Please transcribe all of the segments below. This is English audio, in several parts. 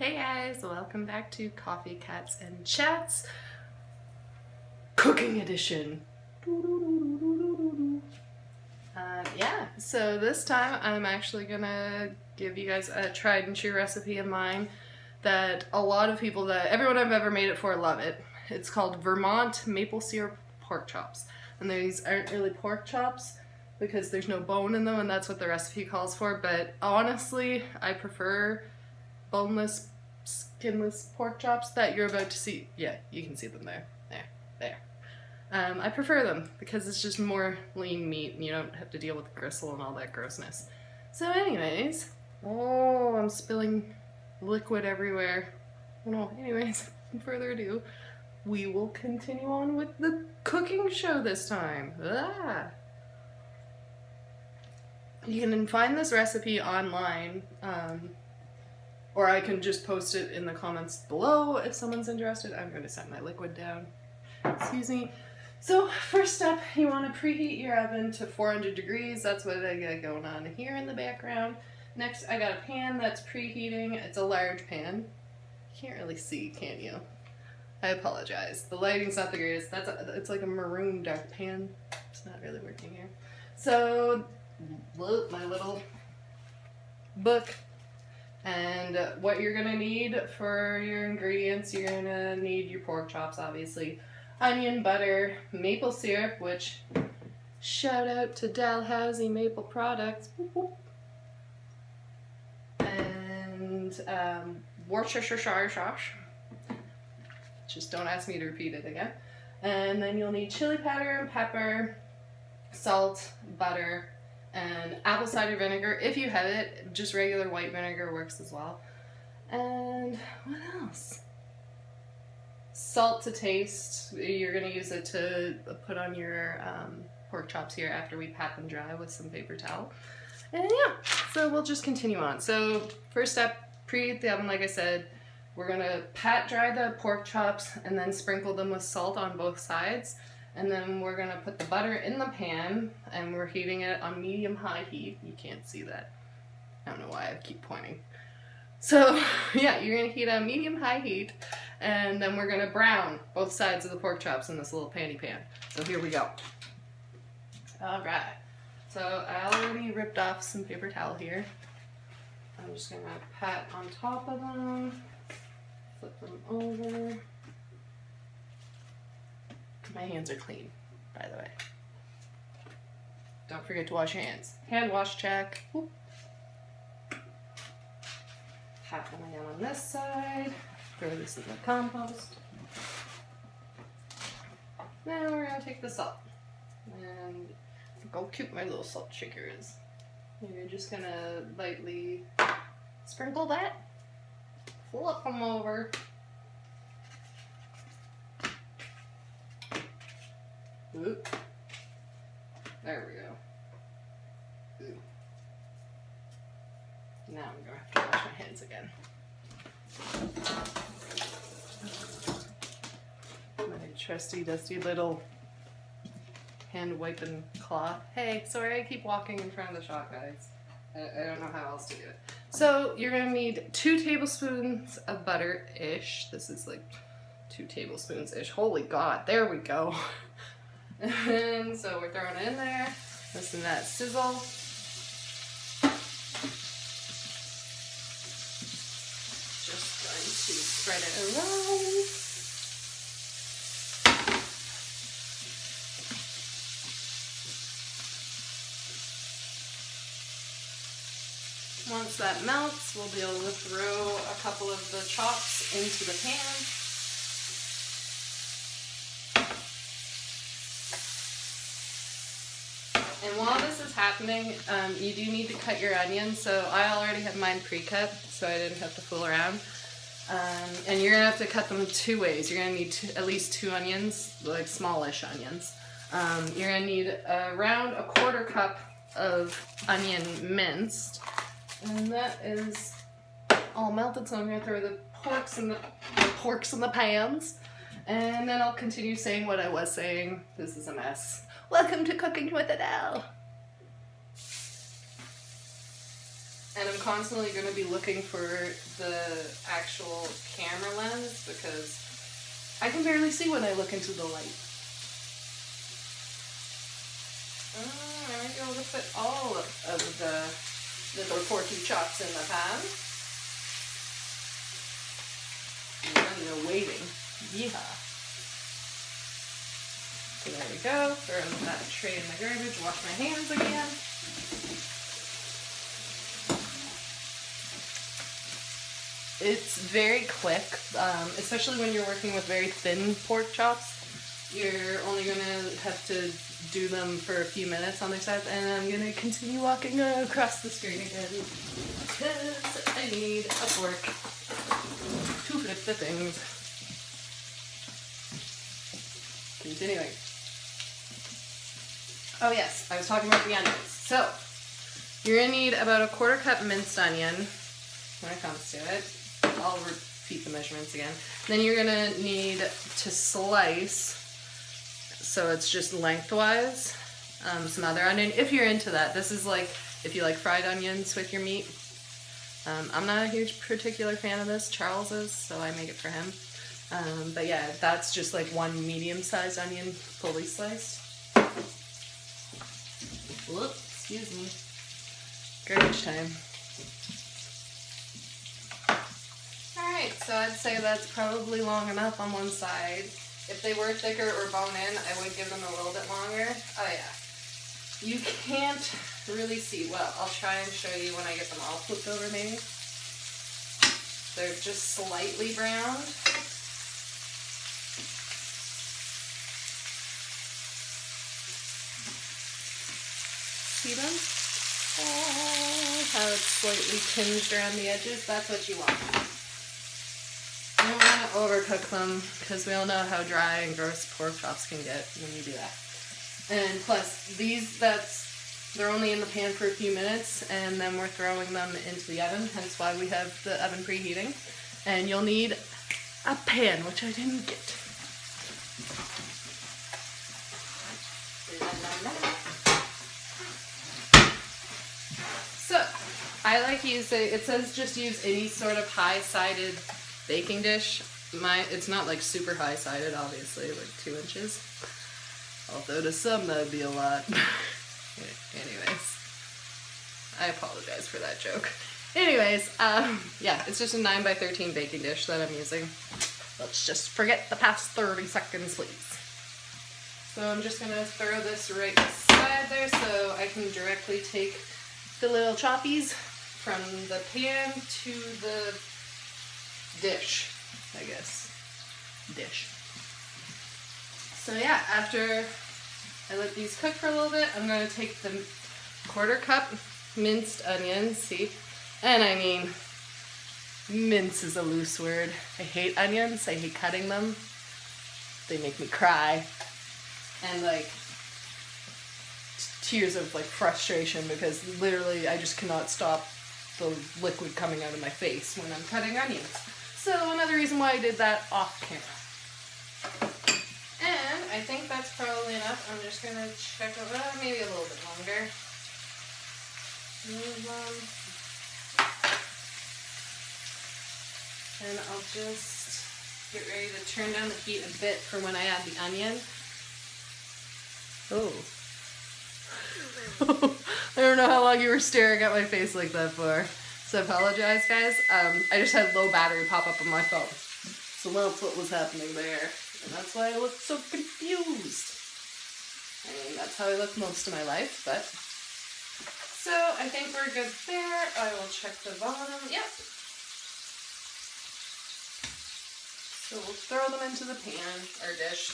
Hey guys, welcome back to Coffee, Cats, and Chats Cooking Edition. Yeah, so this time I'm actually gonna give you guys a tried and true recipe of mine that a lot of people, everyone I've ever made it for, love it. It's called Vermont maple syrup pork chops. And these aren't really pork chops because there's no bone in them, and that's what the recipe calls for, but honestly I prefer boneless, skinless pork chops that you're about to see. Yeah, you can see them there. There. I prefer them because it's just more lean meat and you don't have to deal with gristle and all that grossness. So anyways, oh, I'm spilling liquid everywhere. No, anyways, without further ado, we will continue on with the cooking show this time. You can find this recipe online, or I can just post it in the comments below if someone's interested. I'm going to set my liquid down. Excuse me. So first up, you want to preheat your oven to 400 degrees. That's what I got going on here in the background. Next, I got a pan that's preheating. It's a large pan. You can't really see, can you? I apologize. The lighting's not the greatest. It's like a maroon dark pan. It's not really working here. So, my little book. And what you're gonna need for your ingredients, you're gonna need your pork chops, obviously, onion, butter, maple syrup, which shout out to Dalhousie Maple Products, and Worcestershire sauce. Just don't ask me to repeat it again. And then you'll need chili powder and pepper, salt, butter, and apple cider vinegar if you have it. Just regular white vinegar works as well. And what else? Salt to taste. You're going to use it to put on your pork chops here after we pat them dry with some paper towel. And yeah, so we'll just continue on. So first step, preheat the oven like I said. We're going to pat dry the pork chops and then sprinkle them with salt on both sides. And then we're going to put the butter in the pan, and we're heating it on medium-high heat. You can't see that. I don't know why I keep pointing. So, yeah, you're going to heat on medium-high heat, and then we're going to brown both sides of the pork chops in this little panty pan. So here we go. Alright. So I already ripped off some paper towel here. I'm just going to pat on top of them, flip them over. My hands are clean, by the way. Don't forget to wash your hands. Hand wash check. Whoop. Pat them again on this side. Throw this in the compost. Now we're going to take the salt. And look how cute my little salt shaker is. And you're just going to lightly sprinkle that. Flip them over. Oop. There we go. Ooh. Now I'm going to have to wash my hands again. My trusty dusty little hand wiping cloth. Hey, sorry I keep walking in front of the shot, guys. I don't know how else to do it. So you're going to need 2 tablespoons of butter-ish. This is like 2 tablespoons-ish. Holy God, there we go. And so we're throwing it in there, listen to that sizzle. Just going to spread it around. Once that melts, we'll be able to throw a couple of the chops into the pan. And while this is happening, you do need to cut your onions. So I already have mine pre-cut, so I didn't have to fool around. And you're going to have to cut them 2 ways. You're going to need at least 2 onions, like smallish onions. You're going to need around a 1/4 cup of onion minced. And that is all melted, so I'm going to throw the porks in the pans. And then I'll continue saying what I was saying. This is a mess. Welcome to Cooking with Adele. And I'm constantly going to be looking for the actual camera lens because I can barely see when I look into the light. I might be able to fit all of the little porky chops in the pan. No waiting. Yeehaw. So there we go. Throw that tray in the garbage. Wash my hands again. It's very quick, especially when you're working with very thin pork chops. You're only going to have to do them for a few minutes on their sides, and I'm going to continue walking across the screen again because I need a fork to flip the things. Continuing. Oh yes, I was talking about the onions. So, you're going to need about a 1/4 cup minced onion when it comes to it. I'll repeat the measurements again. Then you're going to need to slice, so it's just lengthwise, some other onion. If you're into that, this is like if you like fried onions with your meat. I'm not a huge particular fan of this. Charles is, so I make it for him. But yeah, that's just like one medium-sized onion fully sliced. Whoops, excuse me. Garbage time. Alright, so I'd say that's probably long enough on one side. If they were thicker or bone-in, I would give them a little bit longer. Oh yeah. You can't really see. Well, I'll try and show you when I get them all flipped over maybe. They're just slightly browned. See them? Oh, how it's slightly tinged around the edges. That's what you want. You don't want to overcook them because we all know how dry and gross pork chops can get when you do that. And plus, they're only in the pan for a few minutes, and then we're throwing them into the oven, hence why we have the oven preheating. And you'll need a pan, which I didn't get. So, I like using, it says just use any sort of high-sided baking dish. It's not like super high-sided, obviously, like 2 inches. Although to some that'd be a lot. Anyways, I apologize for that joke. Anyways, yeah, it's just a 9x13 baking dish that I'm using. Let's just forget the past 30 seconds, please. So I'm just gonna throw this right beside there so I can directly take the little choppies from the pan to the dish, I guess. Dish. So yeah, after I let these cook for a little bit, I'm going to take the 1/4 cup minced onions, see? And I mean, mince is a loose word. I hate onions, I hate cutting them. They make me cry. And like, tears of like frustration because literally I just cannot stop the liquid coming out of my face when I'm cutting onions. So another reason why I did that off camera. And I think that's probably enough. I'm just going to check over, maybe a little bit longer. And I'll just get ready to turn down the heat a bit for when I add the onion. Oh. I don't know how long you were staring at my face like that for. So I apologize, guys. I just had low battery pop up on my phone. So that's what was happening there. And that's why I looked so confused. I mean, that's how I look most of my life, but... So, I think we're good there. I will check the bottom. Yep. So we'll throw them into the pan, or dish.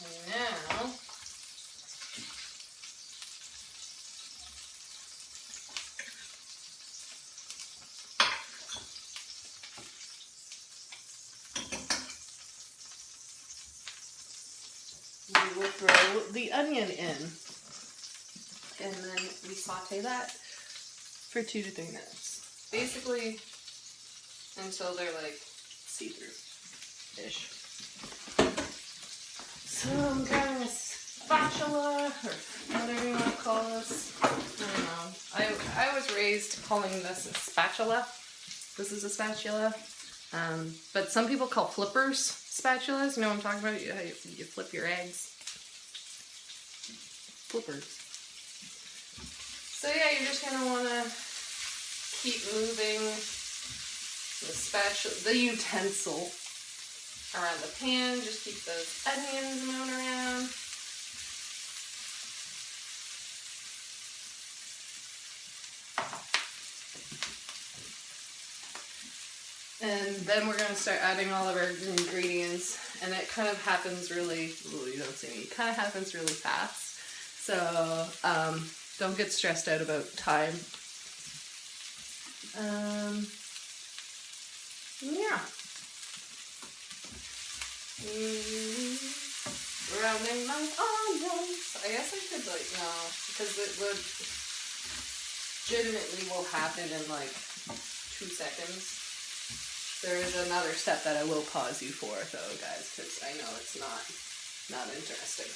And now... we will throw the onion in, and then we saute that for 2 to 3 minutes. Basically, until they're like see-through-ish. So I'm grabbing a spatula, or whatever you want to call this. I don't know. raised calling this a spatula. This is a spatula. But some people call flippers spatulas. You know what I'm talking about? You flip your eggs. Flippers. So yeah, you're just going to want to keep moving the spatula, the utensil around the pan. Just keep those onions moving around. And then we're going to start adding all of our ingredients, and it kind of happens really, ooh, you don't see me, it kind of happens really fast. So don't get stressed out about time. Yeah. Rounding my onions. I guess I could like, no, because it would legitimately will happen in like 2 seconds. There is another step that I will pause you for though, guys, because I know it's not interesting.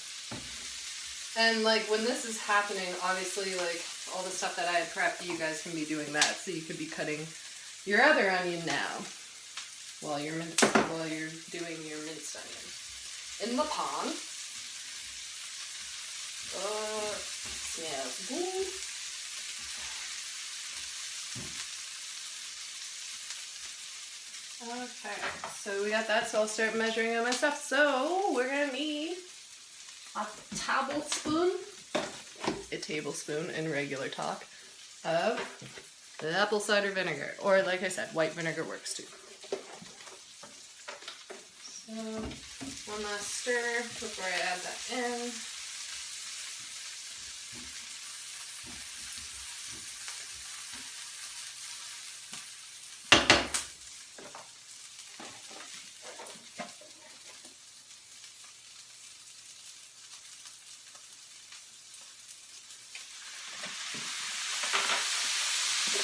And like when this is happening, obviously like all the stuff that I had prepped, you guys can be doing that. So you could be cutting your other onion now while you're doing your minced onion in the pan. Oh, it smells good. Okay, so we got that, so I'll start measuring out my stuff. So we're gonna need a tablespoon in regular talk of the apple cider vinegar, or like I said, white vinegar works too. So one last stir before I add that in.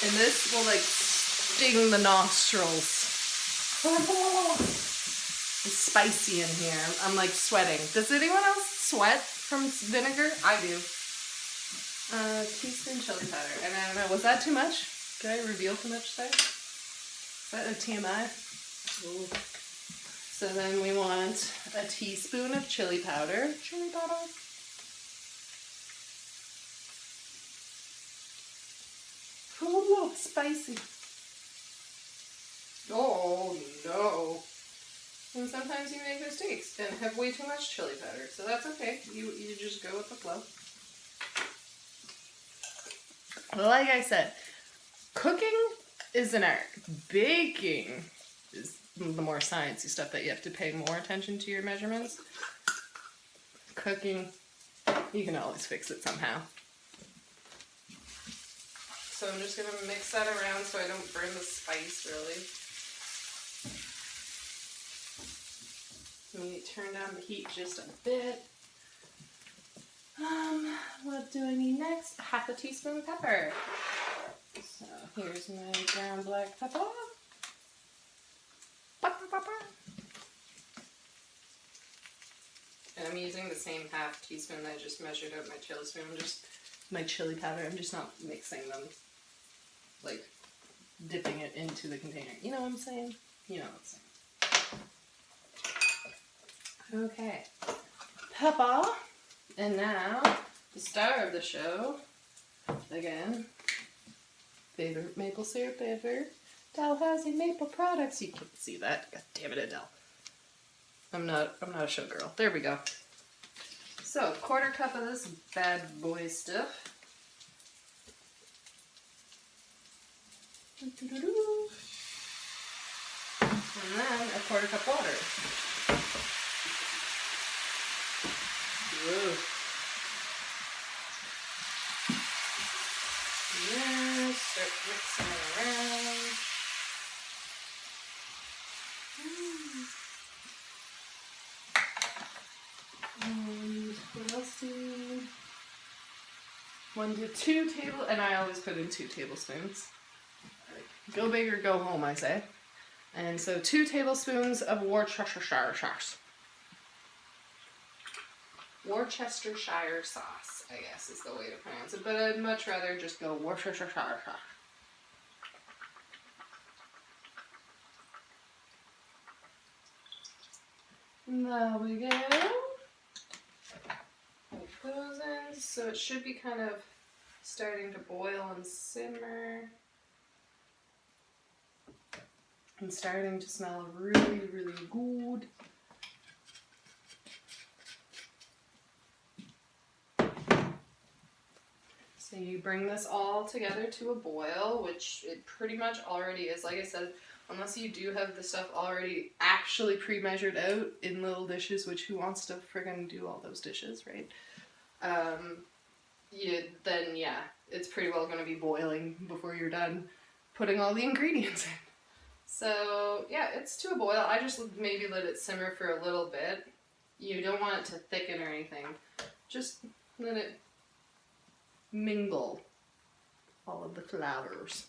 And this will like sting the nostrils. It's spicy in here. I'm like sweating. Does anyone else sweat from vinegar? I do. Teaspoon chili powder. And I don't know, was that too much? Did I reveal too much there? Is that a TMI? Ooh. So then we want a teaspoon of chili powder. Chili powder. Oh, spicy. Oh no. And sometimes you make mistakes and have way too much chili powder, so that's okay. You just go with the flow. Like I said, cooking is an art. Baking is the more sciencey stuff that you have to pay more attention to your measurements. Cooking, you can always fix it somehow. So I'm just going to mix that around so I don't burn the spice really. Let me turn down the heat just a bit. What do I need next? Half a teaspoon of pepper. So here's my ground black pepper. And I'm using the same half teaspoon that I just measured out my chili spoon. My chili powder. I'm just not mixing them, like dipping it into the container. You know what I'm saying? You know what I'm saying. Okay, pepper. And now, the star of the show, again, favorite maple syrup ever, Dalhousie Maple Products. You can't see that. God damn it, Adele. I'm not a showgirl. There we go. So, 1/4 cup of this bad boy stuff. And then a 1/4 cup water. Whoa. Yeah, start mixing it around. And what else do we need? 1 to 2 tablespoons, and I always put in 2 tablespoons. Go big or go home, I say. And so 2 tablespoons of Worcestershire sauce. Worcestershire sauce, I guess is the way to pronounce it, but I'd much rather just go Worcestershire sauce. There we go. Put those in. So it should be kind of starting to boil and simmer. And starting to smell really, really good. So you bring this all together to a boil, which it pretty much already is. Like I said, unless you do have the stuff already actually pre-measured out in little dishes, which who wants to friggin' do all those dishes, right? Then yeah, it's pretty well going to be boiling before you're done putting all the ingredients in. So yeah, it's to a boil. I just maybe let it simmer for a little bit. You don't want it to thicken or anything. Just let it mingle all of the flavors.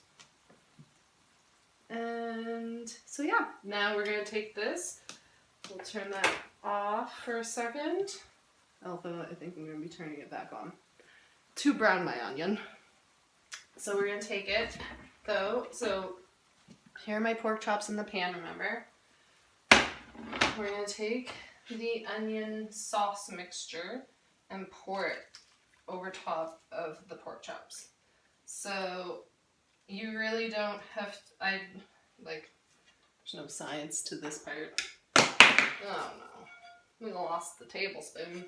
And so yeah, now we're going to take this. We'll turn that off for a second. Although I think I'm going to be turning it back on to brown my onion. So we're going to take it though. So here are my pork chops in the pan, remember? We're going to take the onion sauce mixture and pour it over top of the pork chops. So you really don't have to, there's no science to this part. Oh no, we lost the tablespoon.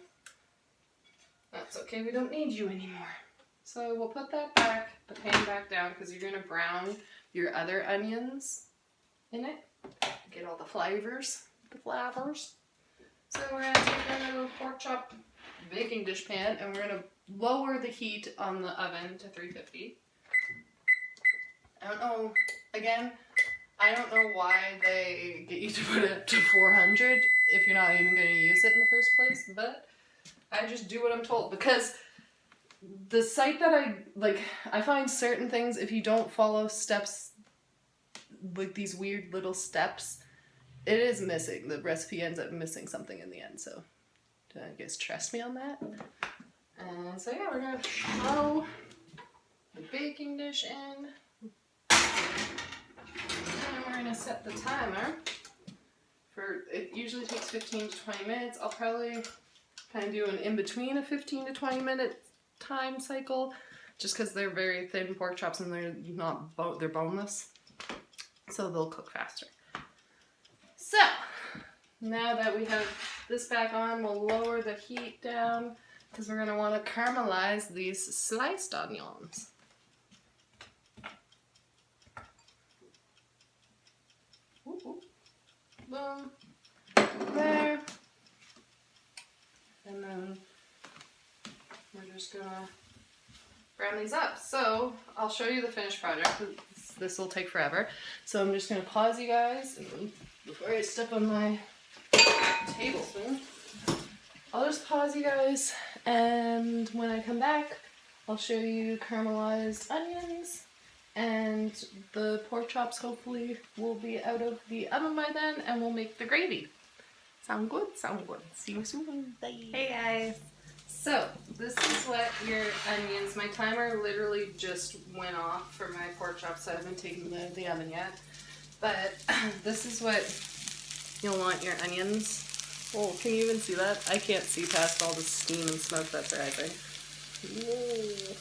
That's okay, we don't need you anymore. So we'll put that back, the pan back down, because you're going to brown your other onions in it. Get all the flavors. So we're going to take our little pork chop baking dish pan and we're going to lower the heat on the oven to 350. I don't know why they get you to put it up to 400 if you're not even going to use it in the first place, but I just do what I'm told, because the site that I find certain things, if you don't follow steps, like these weird little steps, it is missing. The recipe ends up missing something in the end, so do you guys trust me on that? And so yeah, we're going to throw the baking dish in. And we're going to set the timer for, it usually takes 15 to 20 minutes. I'll probably kind of do an in-between a 15 to 20 minute time cycle, just because they're very thin pork chops and they're they're boneless, so they'll cook faster. So now that we have this back on, we'll lower the heat down because we're going to want to caramelize these sliced onions. Ooh. Boom. There. And then we're just going to brown these up. So I'll show you the finished project. This will take forever. So I'm just going to pause you guys before I step on my tablespoon. I'll just pause you guys, and when I come back, I'll show you caramelized onions, and the pork chops hopefully will be out of the oven by then, and we'll make the gravy. Sound good? Sound good. See you soon. Bye. Hey guys. So this is what your onions, my timer literally just went off for my pork chops, so I haven't taken them out of the oven yet. But this is what you'll want your onions. Oh, can you even see that? I can't see past all the steam and smoke that's rising. Ooh.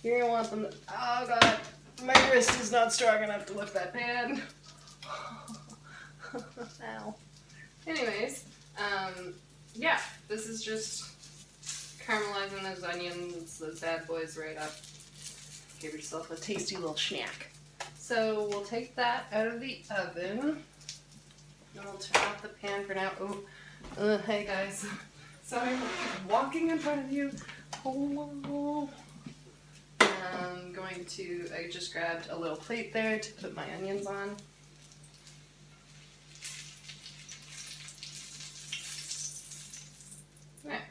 You're gonna want them. Oh god, my wrist is not strong enough to lift that pan. Ow. Anyways, yeah, this is just caramelizing those onions, those bad boys right up. Give yourself a tasty little snack. So we'll take that out of the oven. And we'll turn off the pan for now. Oh, hey guys. Sorry, I'm walking in front of you. Oh. I just grabbed a little plate there to put my onions on. There.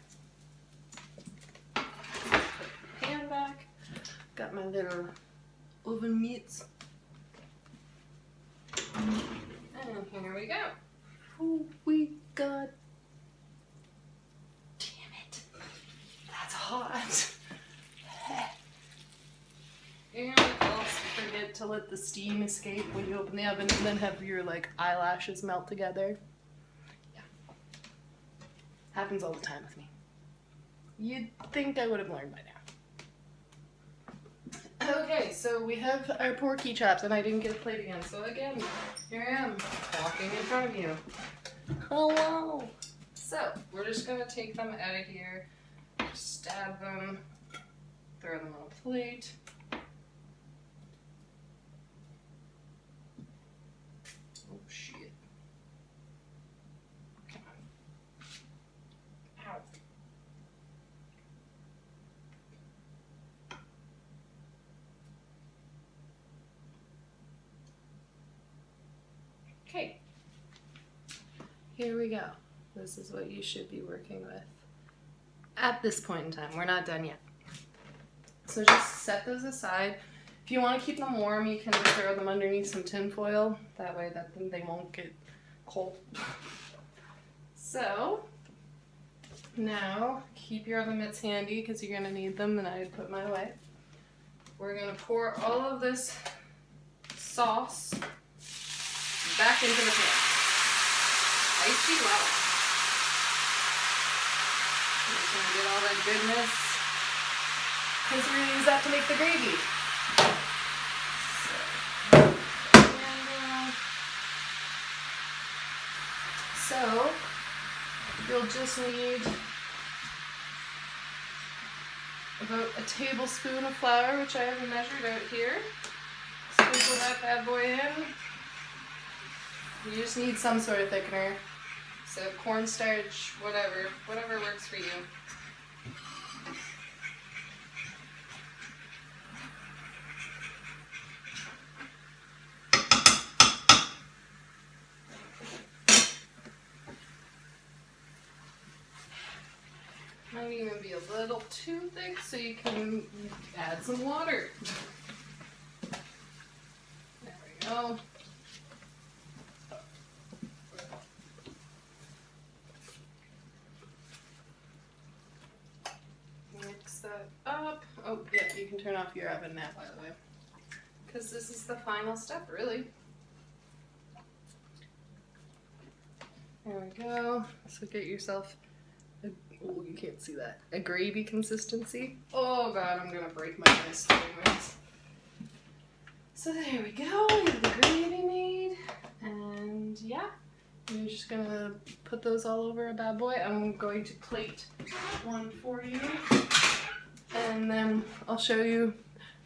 Put the pan back. Got my little oven mitts. And here we go. Oh, we got. Damn it. That's hot. You're gonna also forget to let the steam escape when you open the oven and then have your eyelashes melt together. Yeah. happens all the time with me. You'd think I would have learned by now. Okay, so we have our porky chops, and I didn't get a plate again. So again, here I am, walking in front of you. Hello! So, we're just gonna take them out of here, stab them, throw them on a plate. Oh shit. Come on. Ow. Okay. Here we go. This is what you should be working with at this point in time. We're not done yet. So just set those aside. If you want to keep them warm, you can throw them underneath some tin foil. That way that they won't get cold. So now keep your other mitts handy because you're going to need them, and I put mine away. We're going to pour all of this sauce back into the pan. Icy water. I'm just going to get all that goodness because we're going to use that to make the gravy. So you'll just need about a tablespoon of flour, which I have measured out here. Sprinkle that bad boy in. You just need some sort of thickener. So cornstarch, whatever works for you. Might even be a little too thick, so you can add some water. There we go. Mix that up. Oh, yeah, you can turn off your oven now, by the way, because this is the final step, really. There we go. So get yourself oh, you can't see that. A gravy consistency. Oh god, I'm gonna break my wrist doing this. So there we go. We have the gravy made. And yeah, you're just gonna put those all over a bad boy. I'm going to plate one for you. And then I'll show you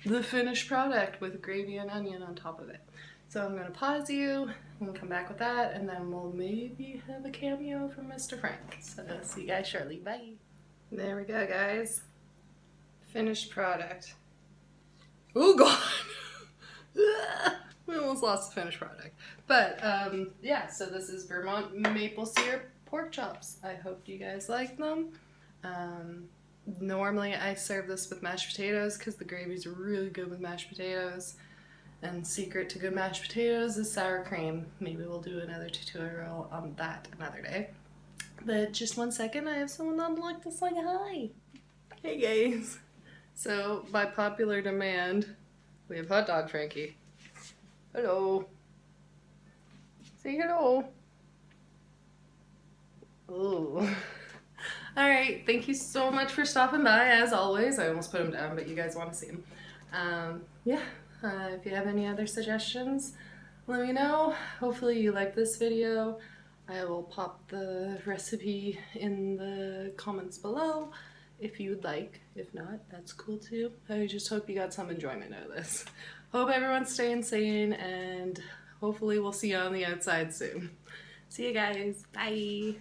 the finished product with gravy and onion on top of it. So I'm gonna pause you. We'll come back with that, and then we'll maybe have a cameo from Mr. Frank. So see you guys shortly. Bye. There we go, guys. Finished product. Oh god! We almost lost the finished product. But yeah, so this is Vermont maple syrup pork chops. I hope you guys like them. Normally I serve this with mashed potatoes because the gravy's really good with mashed potatoes. And secret to good mashed potatoes is sour cream. Maybe we'll do another tutorial on that another day. But just 1 second, I have someone that would like to say hi. Hey guys. So by popular demand, we have Hot Dog Frankie. Hello. Say hello. Ooh. Alright, thank you so much for stopping by, as always. I almost put him down, but you guys want to see him. Yeah. If you have any other suggestions, let me know. Hopefully you like this video. I will pop the recipe in the comments below if you would like. If not, that's cool too. I just hope you got some enjoyment out of this. Hope everyone's staying sane, and hopefully we'll see you on the outside soon. See you guys. Bye.